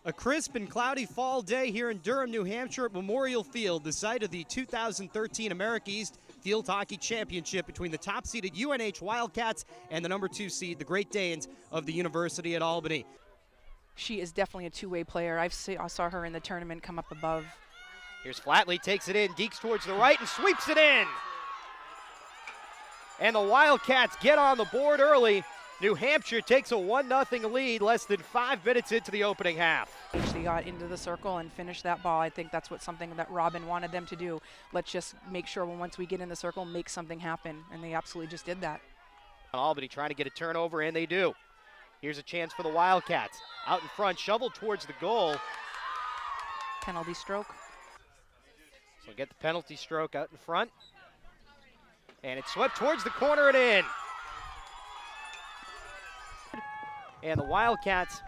A crisp and cloudy fall day here in Durham, New Hampshire at Memorial Field, the site of the 2013 America East Field Hockey Championship between the top-seeded UNH Wildcats and the number 2 seed, the Great Danes of the University at Albany. She is definitely a two-way player. I saw her in the tournament come up above. Here's Flatley, takes it in, deeks towards the right and sweeps it in. And the Wildcats get on the board early. New Hampshire takes a 1-0 lead less than 5 minutes into the opening half. They got into the circle and finished that ball. I think that's something that Robin wanted them to do. Let's just make sure once we get in the circle, make something happen. And they absolutely just did that. Albany trying to get a turnover, and they do. Here's a chance for the Wildcats. Out in front, shoveled towards the goal. Penalty stroke. So get the penalty stroke out in front. And it's swept towards the corner and in. And the Wildcats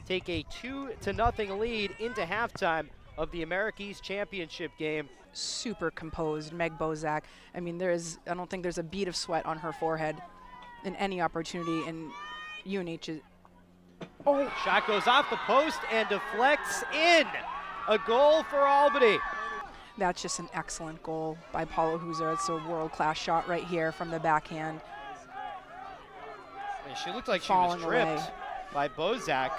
take a 2-0 lead into halftime of the America East Championship game. Super composed, Meg Bozak. I mean, I don't think there's a bead of sweat on her forehead in any opportunity, and UNH is... Oh! Shot goes off the post and deflects in. A goal for Albany. That's just an excellent goal by Paula Huser. It's a world-class shot right here from the backhand. And she looked like she was tripped by Bozak.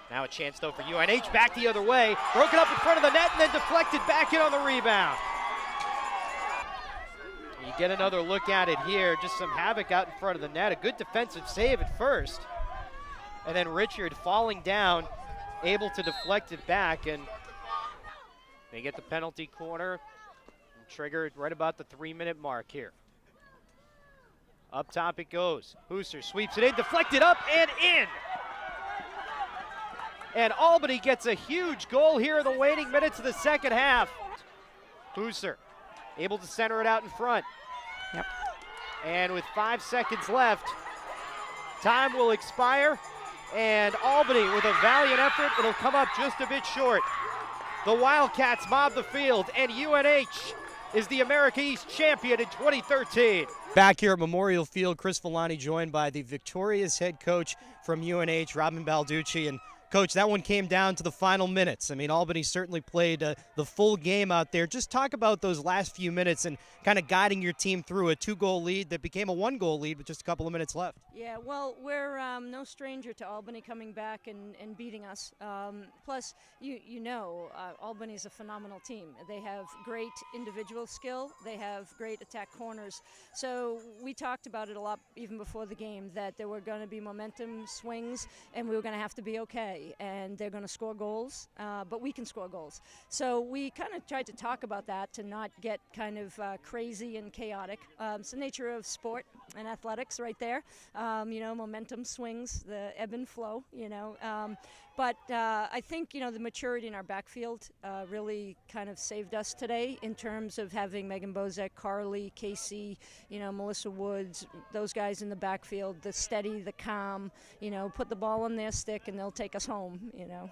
Now a chance though for UNH, back the other way. Broken up in front of the net and then deflected back in on the rebound. You get another look at it here, just some havoc out in front of the net. A good defensive save at first. And then Richard falling down, able to deflect it back, and they get the penalty corner. Triggered right about the 3-minute mark here. Up top it goes. Huser sweeps it in, deflected up and in. And Albany gets a huge goal here in the waning minutes of the second half. Huser able to center it out in front. Yep. And with 5 seconds left, time will expire. And Albany, with a valiant effort, it'll come up just a bit short. The Wildcats mob the field, and UNH is the America East champion in 2013. Back here at Memorial Field, Chris Villani joined by the victorious head coach from UNH, Robin Balducci. And Coach, that one came down to the final minutes. I mean, Albany certainly played the full game out there. Just talk about those last few minutes and kind of guiding your team through a 2-goal lead that became a 1-goal lead with just a couple of minutes left. Yeah, well, we're no stranger to Albany coming back and beating us. Plus, you know, Albany's a phenomenal team. They have great individual skill. They have great attack corners. So we talked about it a lot even before the game, that there were going to be momentum swings and we were going to have to be okay. And they're going to score goals, but we can score goals. So we kind of tried to talk about that to not get kind of crazy and chaotic. It's the nature of sport and athletics right there. You know, momentum swings, the ebb and flow, you know. But I think, you know, the maturity in our backfield really kind of saved us today in terms of having Megan Bozak, Carly, Casey, you know, Melissa Woods, those guys in the backfield, the steady, the calm, you know, put the ball on their stick and they'll take us home, you know.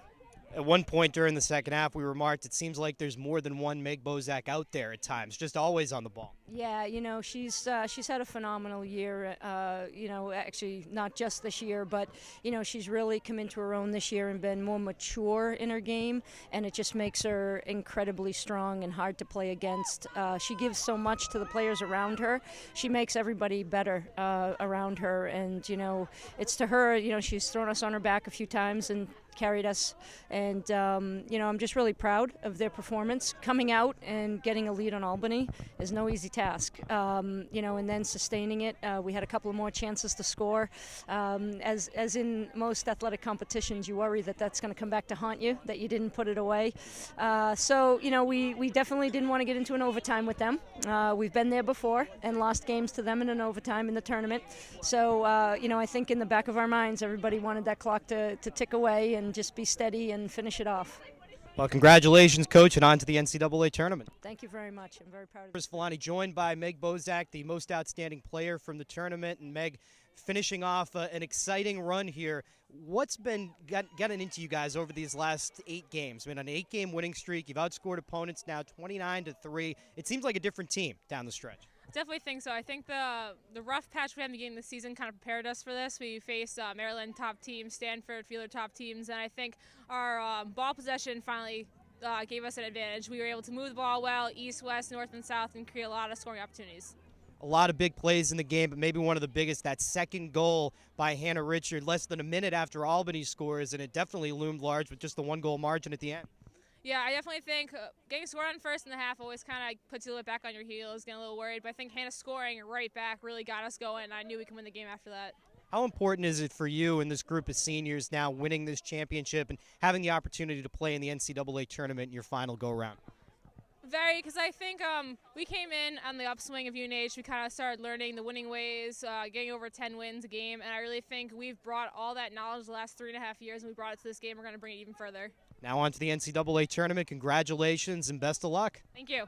At one point during the second half, we remarked it seems like there's more than one Meg Bozak out there at times, just always on the ball. Yeah, you know, she's had a phenomenal year, you know, actually not just this year, but, you know, she's really come into her own this year and been more mature in her game, and it just makes her incredibly strong and hard to play against. She gives so much to the players around her. She makes everybody better around her, and, you know, it's to her, you know, she's thrown us on her back a few times and carried us, and you know, I'm just really proud of their performance. Coming out and getting a lead on Albany is no easy task, you know, and then sustaining it. We had a couple of more chances to score. As in most athletic competitions, you worry that that's going to come back to haunt you, that you didn't put it away. So, you know, we definitely didn't want to get into an overtime with them. We've been there before and lost games to them in an overtime in the tournament. So, you know, I think in the back of our minds, everybody wanted that clock to tick away and just be steady and finish it off. Well, congratulations, Coach, and on to the NCAA tournament. Thank you very much. I'm very proud of you. Chris Villani joined by Meg Bozak, the most outstanding player from the tournament, and Meg finishing off an exciting run here. What's been gotten into you guys over these last 8 games? I mean, an 8-game winning streak. You've outscored opponents now 29-3. It seems like a different team down the stretch. Definitely think so. I think the rough patch we had in the beginning of the season kind of prepared us for this. We faced Maryland top teams, Stanford, Fielder top teams, and I think our ball possession finally gave us an advantage. We were able to move the ball well, east, west, north, and south, and create a lot of scoring opportunities. A lot of big plays in the game, but maybe one of the biggest, that second goal by Hannah Richard, less than a minute after Albany scores, and it definitely loomed large with just the 1-goal margin at the end. Yeah, I definitely think getting scored on first in the half always kind of puts you a little bit back on your heels, getting a little worried. But I think Hannah scoring right back really got us going, and I knew we could win the game after that. How important is it for you and this group of seniors now winning this championship and having the opportunity to play in the NCAA tournament in your final go-round? Very, because I think we came in on the upswing of UNH. We kind of started learning the winning ways, getting over 10 wins a game, and I really think we've brought all that knowledge the last 3.5 years, and we brought it to this game. We're going to bring it even further. Now on to the NCAA tournament. Congratulations and best of luck. Thank you.